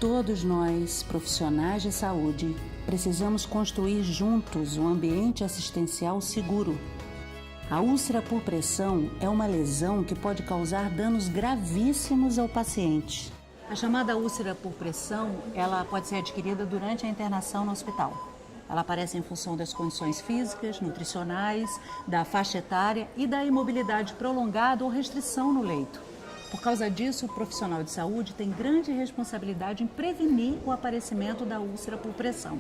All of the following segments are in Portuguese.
Todos nós, profissionais de saúde, precisamos construir juntos um ambiente assistencial seguro. A úlcera por pressão é uma lesão que pode causar danos gravíssimos ao paciente. A chamada úlcera por pressão, ela pode ser adquirida durante a internação no hospital. Ela aparece em função das condições físicas, nutricionais, da faixa etária e da imobilidade prolongada ou restrição no leito. Por causa disso, o profissional de saúde tem grande responsabilidade em prevenir o aparecimento da úlcera por pressão.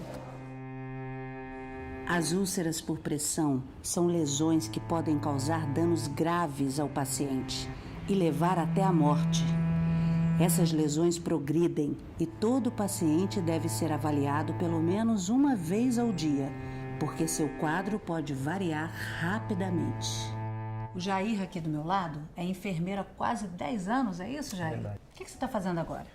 As úlceras por pressão são lesões que podem causar danos graves ao paciente e levar até a morte. Essas lesões progridem e todo paciente deve ser avaliado pelo menos uma vez ao dia, porque seu quadro pode variar rapidamente. O Jair, aqui do meu lado, é enfermeiro há quase 10 anos, é isso, Jair? Verdade. O que você está fazendo agora?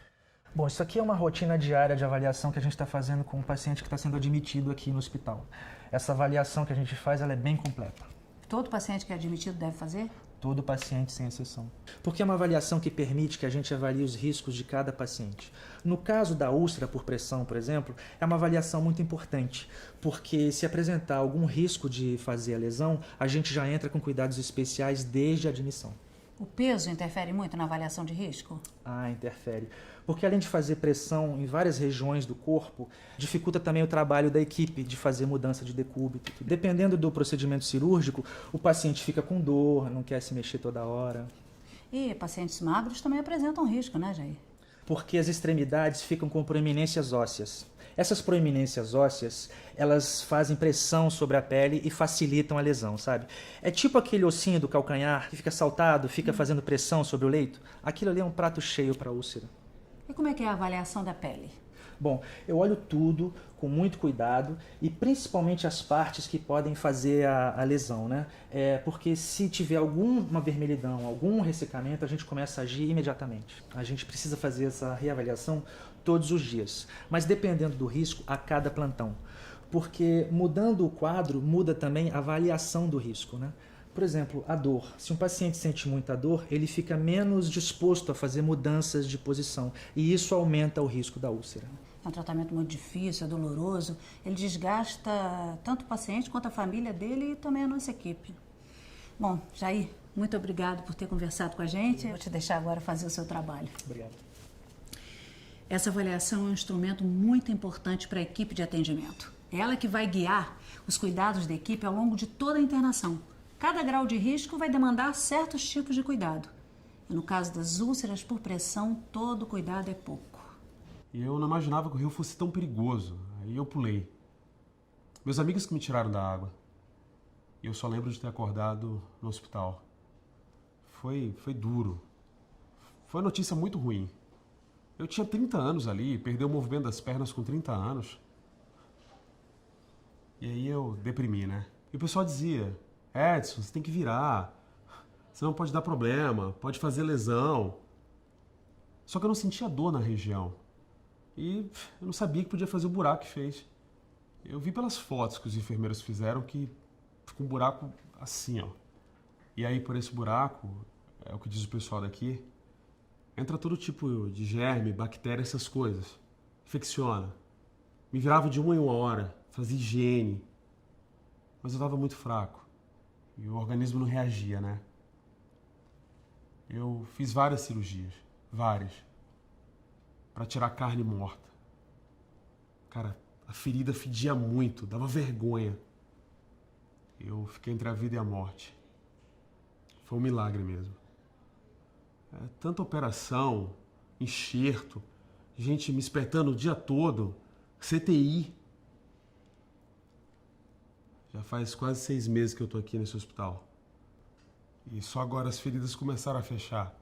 Bom, isso aqui é uma rotina diária de avaliação que a gente está fazendo com um paciente que está sendo admitido aqui no hospital. Essa avaliação que a gente faz, ela é bem completa. Todo paciente que é admitido deve fazer? Todo paciente, sem exceção. Porque é uma avaliação que permite que a gente avalie os riscos de cada paciente. No caso da úlcera por pressão, por exemplo, é uma avaliação muito importante, porque se apresentar algum risco de fazer a lesão, a gente já entra com cuidados especiais desde a admissão. O peso interfere muito na avaliação de risco? Interfere. Porque além de fazer pressão em várias regiões do corpo, dificulta também o trabalho da equipe de fazer mudança de decúbito. Dependendo do procedimento cirúrgico, o paciente fica com dor, não quer se mexer toda hora. E pacientes magros também apresentam risco, né, Jair? Porque as extremidades ficam com proeminências ósseas. Essas proeminências ósseas, elas fazem pressão sobre a pele e facilitam a lesão, sabe? É tipo aquele ossinho do calcanhar que fica saltado, fica fazendo pressão sobre o leito. Aquilo ali é um prato cheio para a úlcera. E como é que é a avaliação da pele? Bom, eu olho tudo com muito cuidado e principalmente as partes que podem fazer a lesão, né? Porque se tiver alguma vermelhidão, algum ressecamento, a gente começa a agir imediatamente. A gente precisa fazer essa reavaliação todos os dias, mas dependendo do risco, a cada plantão. Porque mudando o quadro, muda também a avaliação do risco, né? Por exemplo, a dor. Se um paciente sente muita dor, ele fica menos disposto a fazer mudanças de posição e isso aumenta o risco da úlcera. É um tratamento muito difícil, é doloroso. Ele desgasta tanto o paciente quanto a família dele e também a nossa equipe. Bom, Jair, muito obrigado por ter conversado com a gente. Vou te deixar agora fazer o seu trabalho. Obrigado. Essa avaliação é um instrumento muito importante para a equipe de atendimento. É ela que vai guiar os cuidados da equipe ao longo de toda a internação. Cada grau de risco vai demandar certos tipos de cuidado. E no caso das úlceras por pressão, todo cuidado é pouco. E eu não imaginava que o rio fosse tão perigoso. Aí eu pulei. Meus amigos que me tiraram da água. E eu só lembro de ter acordado no hospital. Foi duro. Foi uma notícia muito ruim. Eu tinha 30 anos ali, perdi o movimento das pernas com 30 anos. E aí eu deprimi, né? E o pessoal dizia, Edson, você tem que virar. Senão pode dar problema, pode fazer lesão. Só que eu não sentia dor na região. E eu não sabia que podia fazer o buraco que fez. Eu vi pelas fotos que os enfermeiros fizeram que ficou um buraco assim, ó. E aí por esse buraco, é o que diz o pessoal daqui, entra todo tipo de germe, bactéria, essas coisas. Infecciona. Me virava de uma em uma hora, fazia higiene. Mas eu estava muito fraco. E o organismo não reagia, né? Eu fiz várias cirurgias. Várias. Pra tirar carne morta. Cara, a ferida fedia muito, dava vergonha. Eu fiquei entre a vida e a morte. Foi um milagre mesmo. Tanta operação, enxerto, gente me espertando o dia todo, CTI. Já faz quase 6 meses que eu tô aqui nesse hospital. E só agora as feridas começaram a fechar.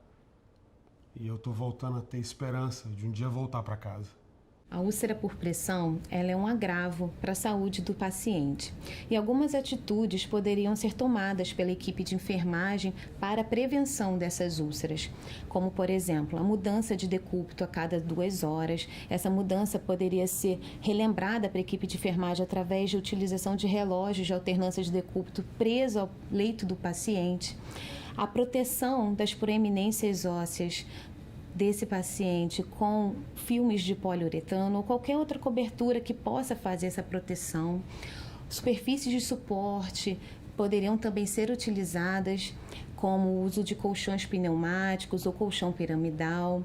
E eu tô voltando a ter esperança de um dia voltar para casa. A úlcera por pressão, ela é um agravo para a saúde do paciente. E algumas atitudes poderiam ser tomadas pela equipe de enfermagem para a prevenção dessas úlceras. Como, por exemplo, a mudança de decúbito a cada 2 horas. Essa mudança poderia ser relembrada para a equipe de enfermagem através de utilização de relógios de alternância de decúbito preso ao leito do paciente. A proteção das proeminências ósseas desse paciente com filmes de poliuretano ou qualquer outra cobertura que possa fazer essa proteção. Superfícies de suporte poderiam também ser utilizadas, como o uso de colchões pneumáticos ou colchão piramidal.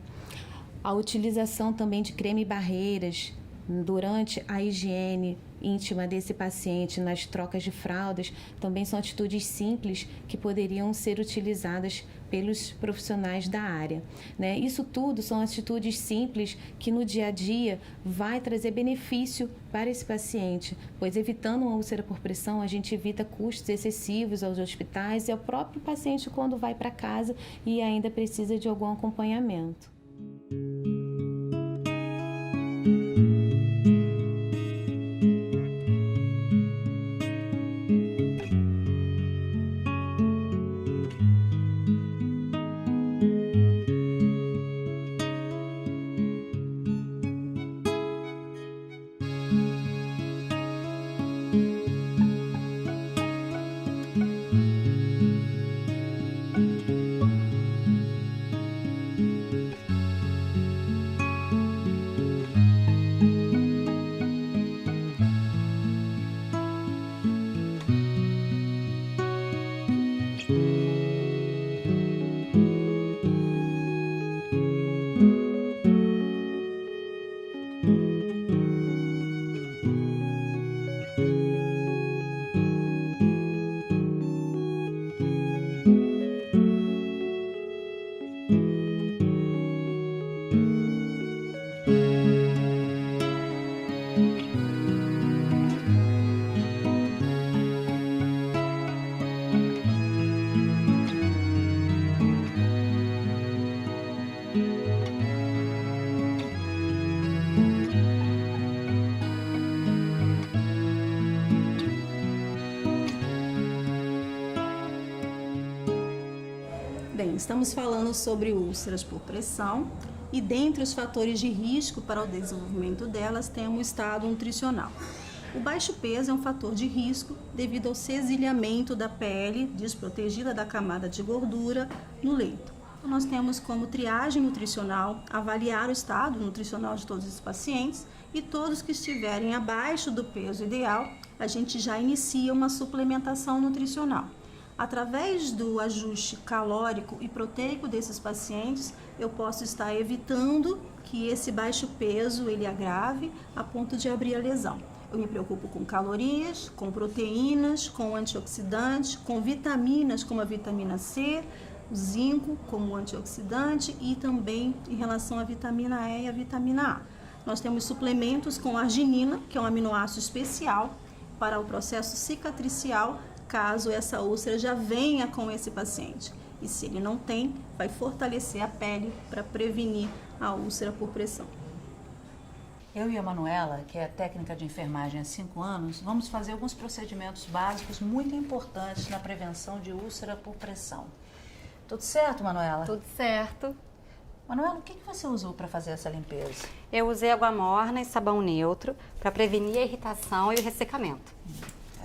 A utilização também de creme barreiras durante a higiene íntima desse paciente, nas trocas de fraldas, também são atitudes simples que poderiam ser utilizadas pelos profissionais da área, né? Isso tudo são atitudes simples que no dia a dia vai trazer benefício para esse paciente, pois evitando uma úlcera por pressão, a gente evita custos excessivos aos hospitais e ao próprio paciente quando vai para casa e ainda precisa de algum acompanhamento. Bem, estamos falando sobre úlceras por pressão e dentre os fatores de risco para o desenvolvimento delas temos o estado nutricional. O baixo peso é um fator de risco devido ao cesilhamento da pele desprotegida da camada de gordura no leito. Então, nós temos como triagem nutricional avaliar o estado nutricional de todos os pacientes e todos que estiverem abaixo do peso ideal, a gente já inicia uma suplementação nutricional. Através do ajuste calórico e proteico desses pacientes, eu posso estar evitando que esse baixo peso ele agrave a ponto de abrir a lesão. Eu me preocupo com calorias, com proteínas, com antioxidantes, com vitaminas como a vitamina C, o zinco como antioxidante e também em relação à vitamina E e à vitamina A. Nós temos suplementos com arginina, que é um aminoácido especial para o processo cicatricial, caso essa úlcera já venha com esse paciente. E se ele não tem, vai fortalecer a pele para prevenir a úlcera por pressão. Eu e a Manuela, que é técnica de enfermagem há 5 anos, vamos fazer alguns procedimentos básicos muito importantes na prevenção de úlcera por pressão. Tudo certo, Manuela? Tudo certo. Manuela, o que você usou para fazer essa limpeza? Eu usei água morna e sabão neutro para prevenir a irritação e o ressecamento.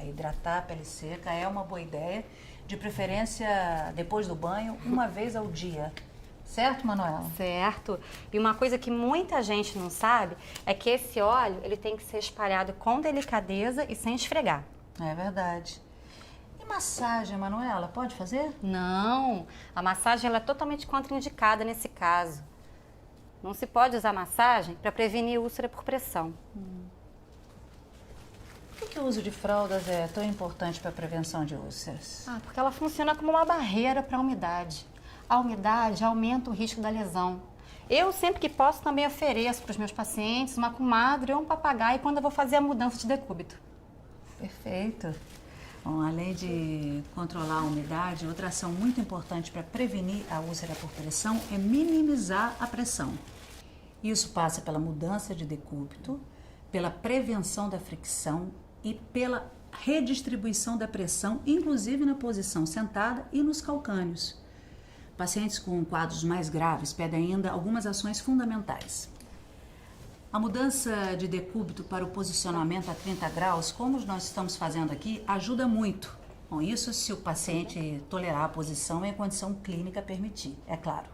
Hidratar a pele seca é uma boa ideia, de preferência depois do banho, uma vez ao dia. Certo, Manuela? Certo. E uma coisa que muita gente não sabe é que esse óleo ele tem que ser espalhado com delicadeza e sem esfregar. É verdade. E massagem, Manuela, pode fazer? Não, a massagem ela é totalmente contraindicada nesse caso. Não se pode usar massagem para prevenir úlcera por pressão. Por que o uso de fraldas é tão importante para a prevenção de úlceras? Porque ela funciona como uma barreira para a umidade. A umidade aumenta o risco da lesão. Eu, sempre que posso, também ofereço para os meus pacientes uma comadre ou um papagaio quando eu vou fazer a mudança de decúbito. Perfeito. Bom, além de controlar a umidade, outra ação muito importante para prevenir a úlcera por pressão é minimizar a pressão. Isso passa pela mudança de decúbito, pela prevenção da fricção e pela redistribuição da pressão, inclusive na posição sentada e nos calcâneos. Pacientes com quadros mais graves pedem ainda algumas ações fundamentais. A mudança de decúbito para o posicionamento a 30 graus, como nós estamos fazendo aqui, ajuda muito. Com isso, se o paciente tolerar a posição e a condição clínica permitir, é claro.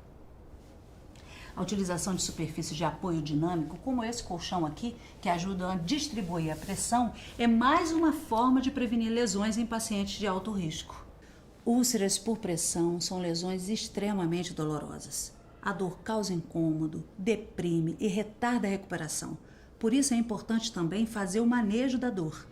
A utilização de superfícies de apoio dinâmico, como esse colchão aqui, que ajudam a distribuir a pressão, é mais uma forma de prevenir lesões em pacientes de alto risco. Úlceras por pressão são lesões extremamente dolorosas. A dor causa incômodo, deprime e retarda a recuperação. Por isso é importante também fazer o manejo da dor.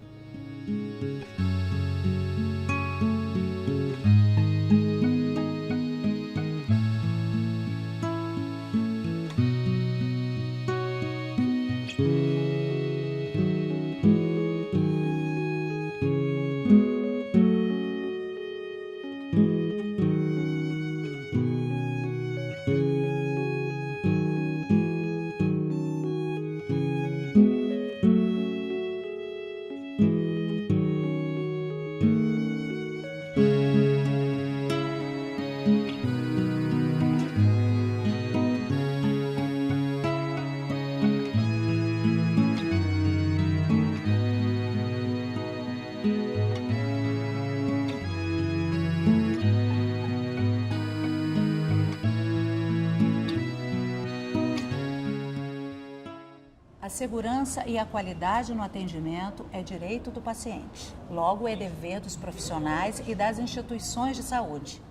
A segurança e a qualidade no atendimento é direito do paciente. Logo, é dever dos profissionais e das instituições de saúde.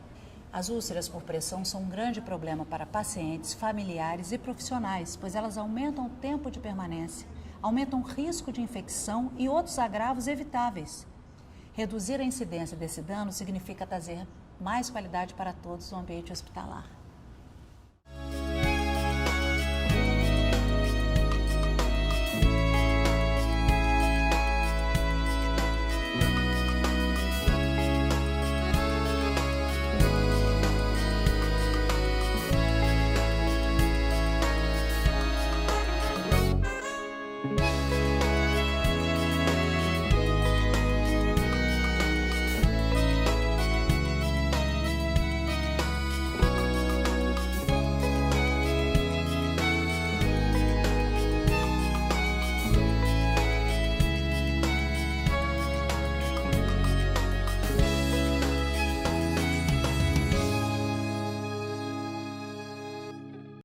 As úlceras por pressão são um grande problema para pacientes, familiares e profissionais, pois elas aumentam o tempo de permanência, aumentam o risco de infecção e outros agravos evitáveis. Reduzir a incidência desse dano significa trazer mais qualidade para todos no ambiente hospitalar.